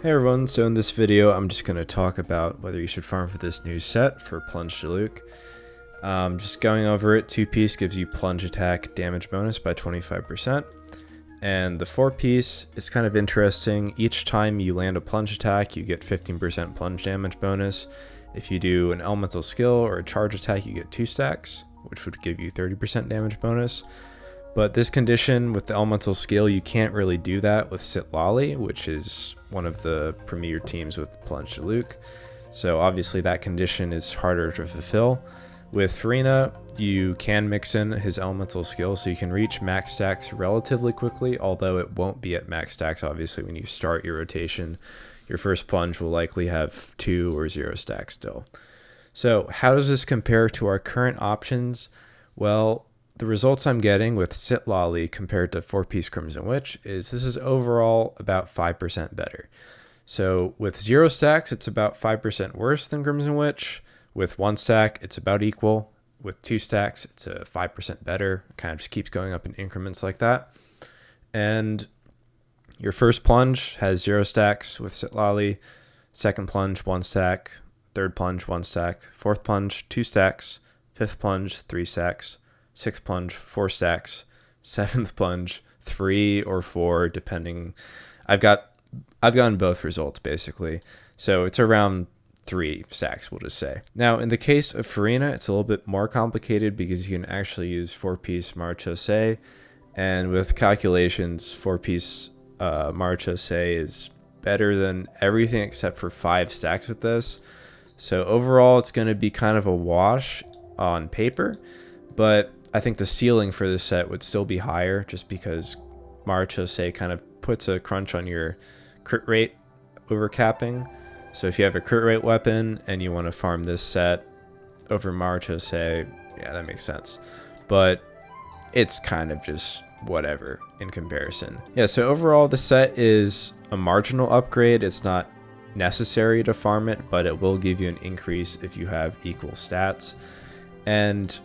Hey everyone, so in this video I'm just going to talk about whether you should farm for this new set for Plunge Diluc. Just going over it, 2-piece gives you plunge attack damage bonus by 25%, and the 4-piece is kind of interesting. Each time you land a plunge attack you get 15% plunge damage bonus. If you do an elemental skill or a charge attack you get 2 stacks, which would give you 30% damage bonus. But this condition with the elemental skill, you can't really do that with Citlali, which is one of the premier teams with Plunge Diluc. So obviously that condition is harder to fulfill. With Furina, you can mix in his elemental skill, so you can reach max stacks relatively quickly, although it won't be at max stacks. Obviously when you start your rotation, your first plunge will likely have 2 or 0 stacks still. So how does this compare to our current options? Well, the results I'm getting with Citlali compared to 4-piece Crimson Witch is this is overall about 5% better. So with 0 stacks, it's about 5% worse than Crimson Witch. With 1 stack, it's about equal. With 2 stacks, it's a 5% better. It kind of just keeps going up in increments like that. And your first plunge has 0 stacks with Citlali. Second plunge, 1 stack. Third plunge, 1 stack. Fourth plunge, 2 stacks. Fifth plunge, 3 stacks. 6th plunge, 4 stacks. 7th plunge, 3 or 4, depending. I've gotten both results basically. So it's around 3 stacks, we'll just say. Now, in the case of Furina, it's a little bit more complicated because you can actually use 4-piece Marchose, and with calculations, 4-piece Marchose is better than everything except for 5 stacks with this. So overall, it's going to be kind of a wash on paper, but I think the ceiling for this set would still be higher just because Marchose kind of puts a crunch on your crit rate overcapping. So if you have a crit rate weapon and you want to farm this set over Marchose, yeah, that makes sense. But it's kind of just whatever in comparison. Yeah, so overall the set is a marginal upgrade. It's not necessary to farm it, but it will give you an increase if you have equal stats. And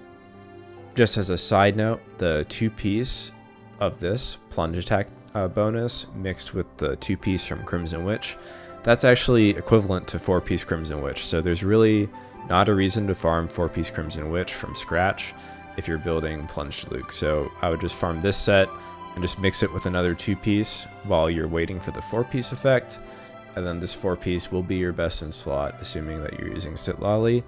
just as a side note, the 2-piece of this plunge attack bonus mixed with the 2-piece from Crimson Witch, that's actually equivalent to 4-piece Crimson Witch. So there's really not a reason to farm 4-piece Crimson Witch from scratch if you're building Plunge Diluc. So I would just farm this set and just mix it with another 2-piece while you're waiting for the 4-piece effect. And then this 4-piece will be your best in slot, assuming that you're using Citlali.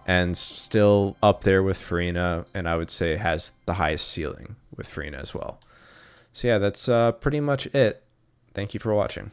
And still up there with Furina, and I would say it has the highest ceiling with Furina as well. So yeah, that's pretty much it. Thank you for watching.